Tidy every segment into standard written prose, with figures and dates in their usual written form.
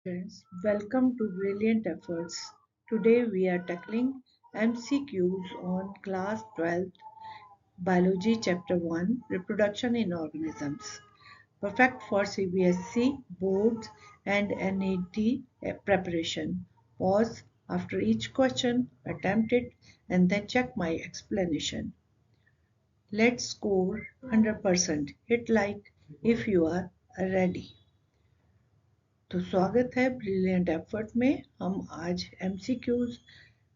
Friends, welcome to Brilliant Efforts. Today we are tackling MCQs on class 12th Biology Chapter 1 Reproduction in Organisms. Perfect for CBSE, boards and NET preparation. Pause after each question, attempt it and then check my explanation. Let's score 100%. Hit like if you are ready. तो स्वागत है brilliant effort में। हम आज MCQs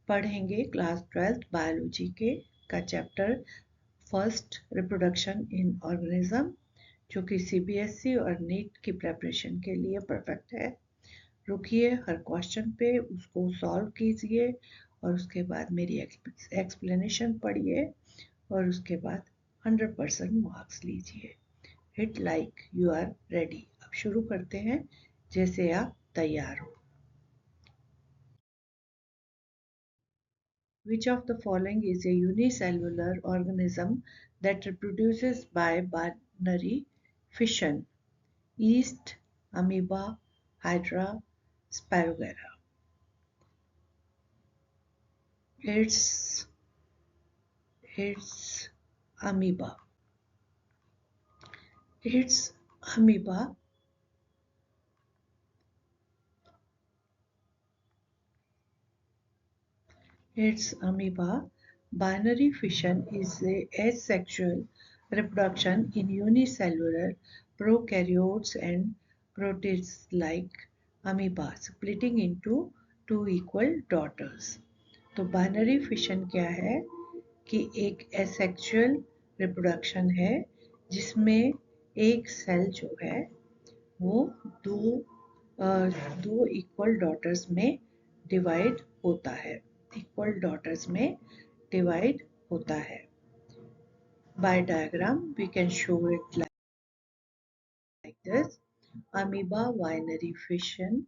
पढ़ेंगे class 12th biology के का chapter first reproduction in organism, जो कि सीबीएसई और नीट की प्रेपरेशन के लिए परफेक्ट है। रुकिए, हर क्वेश्चन पे उसको सॉल्व कीजिए और उसके बाद मेरी एक्सप्लेनेशन पढ़िए और उसके बाद 100% मार्क्स लीजिए। Hit like you are ready. अब शुरू करते हैं जैसे आप तैयार हो। Which of the following is a unicellular organism that reproduces by binary fission? Yeast, amoeba, hydra, spirogyra. It's it's amoeba. It's amoeba. It's amoeba. Binary fission is a asexual reproduction in unicellular prokaryotes and protists like amoeba, splitting into two equal daughters. तो binary fission क्या है कि एक asexual reproduction है जिसमें एक cell जो है वो दो इक्वल डॉटर्स में डिवाइड होता है, इक्वल डॉटर्स में डिवाइड होता है। By diagram we can show it like this. Amoeba binary fission,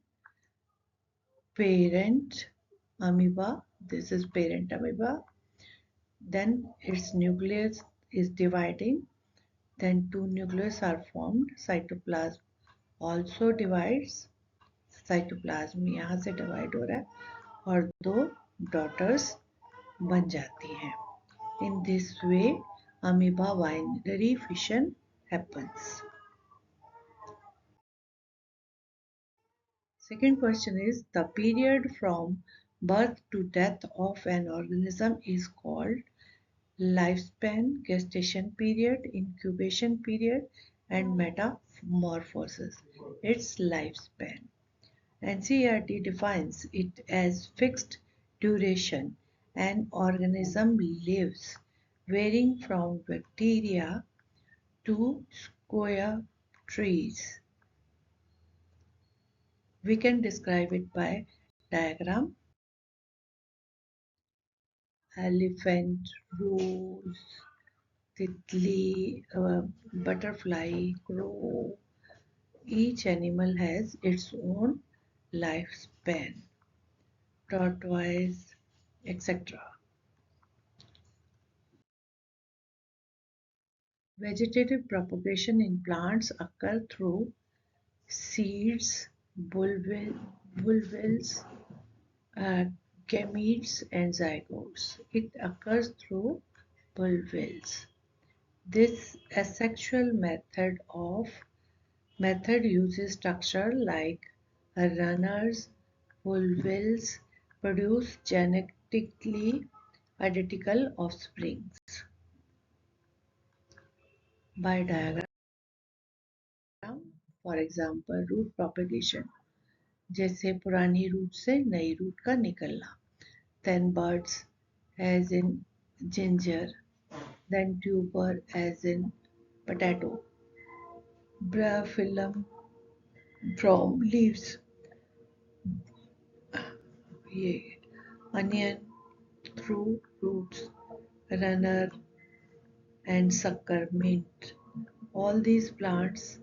parent amoeba, this is parent amoeba, then its nucleus is dividing, then two nucleus are formed, cytoplasm also divides, cytoplasm यहाँ से divide हो रहा है और दो daughters बन जाती हैं। In this way, amoeba binary fission happens. Second question is, the period from birth to death of an organism is called lifespan, gestation period, incubation period, and metamorphosis. Its lifespan. NCERT defines it as fixed duration an organism lives, varying from bacteria to square trees. We can describe it by diagram. Elephant, rose, titli, butterfly, crow. Each animal has its own lifespan. Tortoise, etc. Vegetative propagation in plants occur through seeds, bulbils, uh, gametes and zygotes. It occurs through bulbils. This asexual method uses structure like runners. Bulbils produce genetically identical offspring. By diagram, for example, root propagation, जैसे पुरानी root से नई root का निकलना. Then buds as in ginger, then tuber as in potato, phylum from leaves, ये onion through roots, runner and sucker mint. All these plants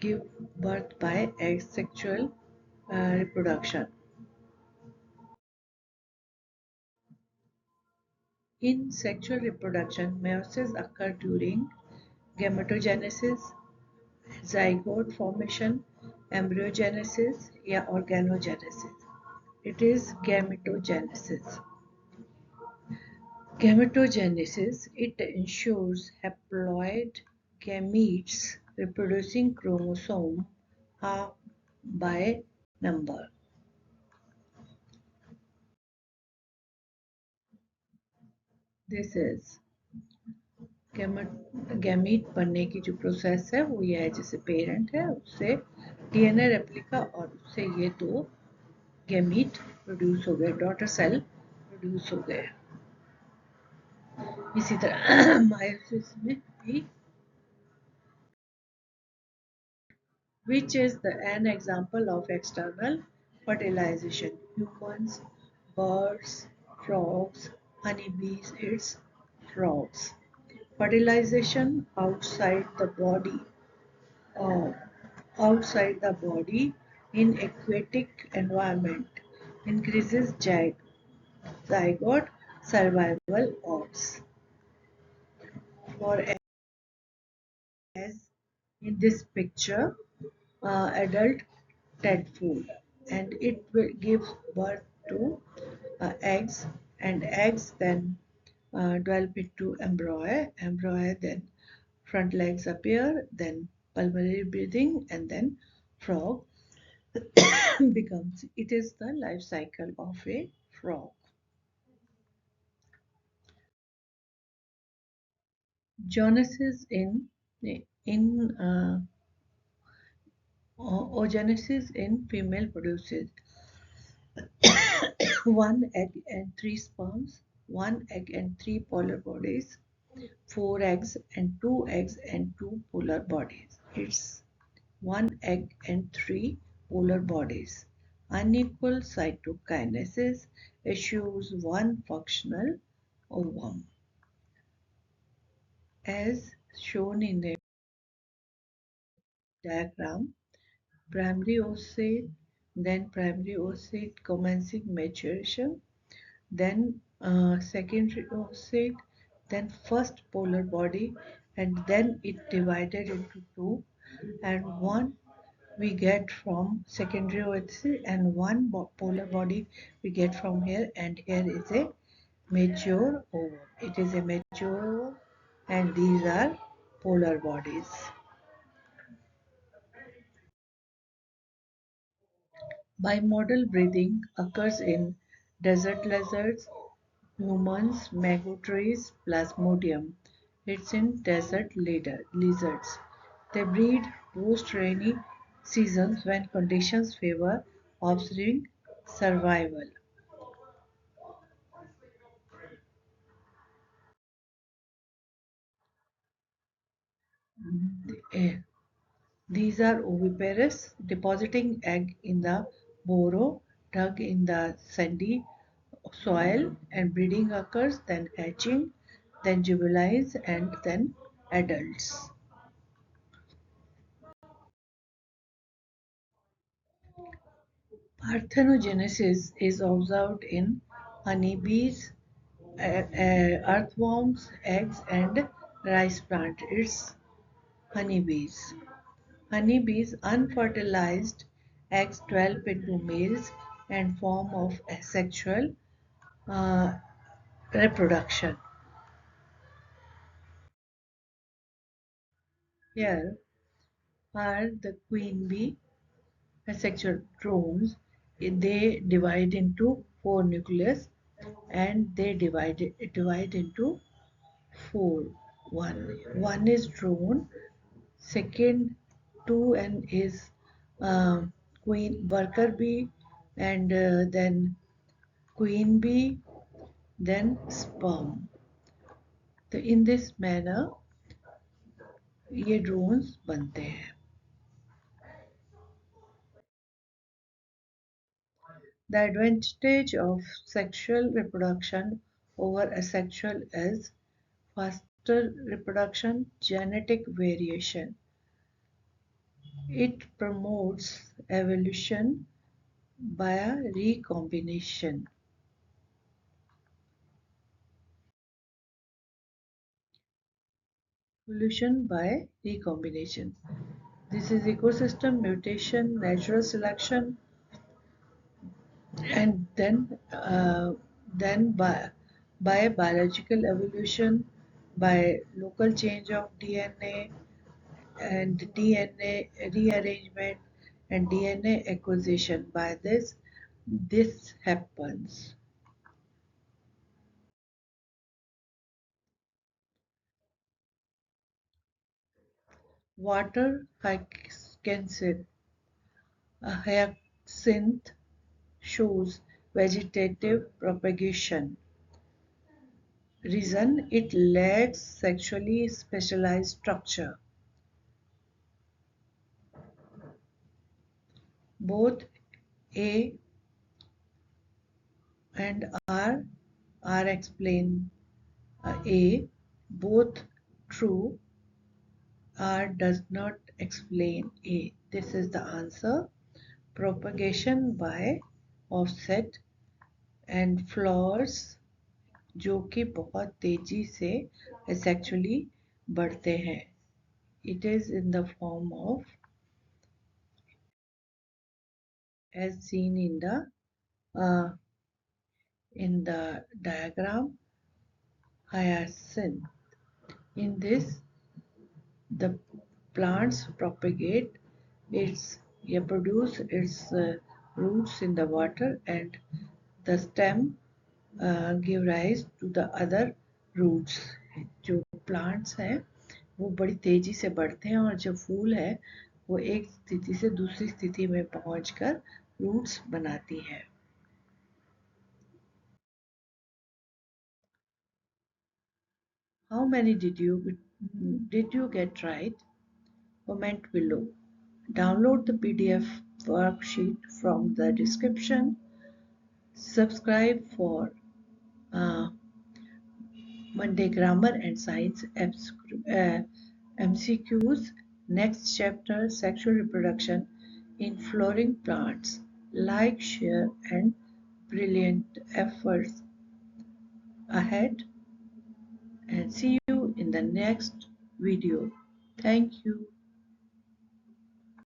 give birth by asexual reproduction. In sexual reproduction, meiosis occurs during gametogenesis, zygote formation, embryogenesis या organogenesis. It is gametogenesis. Gametogenesis, it ensures haploid gametes reproducing chromosome half by number. This is gamete बनने की जो process है वो ये है, जैसे parent है उससे डीएनए रेप्लिका और उससे ये दो गैमीट प्रोड्यूस हो गए, डॉटर सेल प्रोड्यूस हो गए। इसी तरह मायोसिस में भी, which is an example of external fertilization. Humans, birds, frogs, honeybees, it's frogs. Fertilization uh, outside the body in aquatic environment increases zygote survival odds. For as in this picture, adult tadpole, and it will give birth to eggs, and eggs then develop into embryo, then front legs appear, then pulmonary breathing, and then frog becomes. It is the life cycle of a frog. Genesis in oogenesis in female produces one egg and three sperms, one egg and three polar bodies, four eggs and two polar bodies. It's one egg and three polar bodies. Unequal cytokinesis assures one functional ovum. As shown in the diagram, primary oocyte, then primary oocyte commencing maturation, then secondary oocyte, then first polar body, and then it divided into two, and one we get from secondary oocyte and one polar body we get from here, and here is a mature ovum. It is a mature ovum, and these are polar bodies. Bimodal breathing occurs in desert lizards, humans, mango trees, Plasmodium. It's in desert lizards. They breed post-rainy seasons when conditions favor offspring survival. Eh, These are oviparous, depositing egg in the burrow dug in the sandy soil, and breeding occurs, then hatching, then juveniles, and then adults. Parthenogenesis is observed in honeybees, earthworms, eggs, and rice plant. It's honeybees. Honeybees unfertilized eggs develop into males and form of asexual uh, reproduction. Here are the queen bee asexual drones. They divide into four nucleus, and they divide into four. One is drone, second two and is queen worker bee, and then queen bee, then sperm. तो in this manner ये drones बनते हैं. The advantage of sexual reproduction over asexual is faster reproduction, genetic variation. It promotes evolution via recombination. Evolution by recombination. This is ecosystem mutation, natural selection, and then by biological evolution, by local change of DNA and DNA rearrangement and DNA acquisition. By this happens. Water hyacinth shows vegetative propagation. Reason it lacks sexually specialized structure. Both A and R explain A. Both true. R does not explain A. This is the answer. Propagation by offset and flowers जो कि बहुत तेजी से sexually बढ़ते हैं. It is in the form of as seen uh, in the diagram hyacinth. In this, the plants propagate produce its roots in the water, and the stem give rise to the other roots. जो plants हैं वो बड़ी तेजी से बढ़ते हैं और जो फूल है वो एक स्थिति से दूसरी स्थिति में पहुंचकर रूट्स बनाती है. How many did you get right? Comment below. Download the PDF worksheet from the description. Subscribe for uh, Monday Grammar and Science MCQs. Next chapter Sexual Reproduction in Flowering Plants. Like, share, and brilliant efforts ahead. And see you in the next video. Thank you.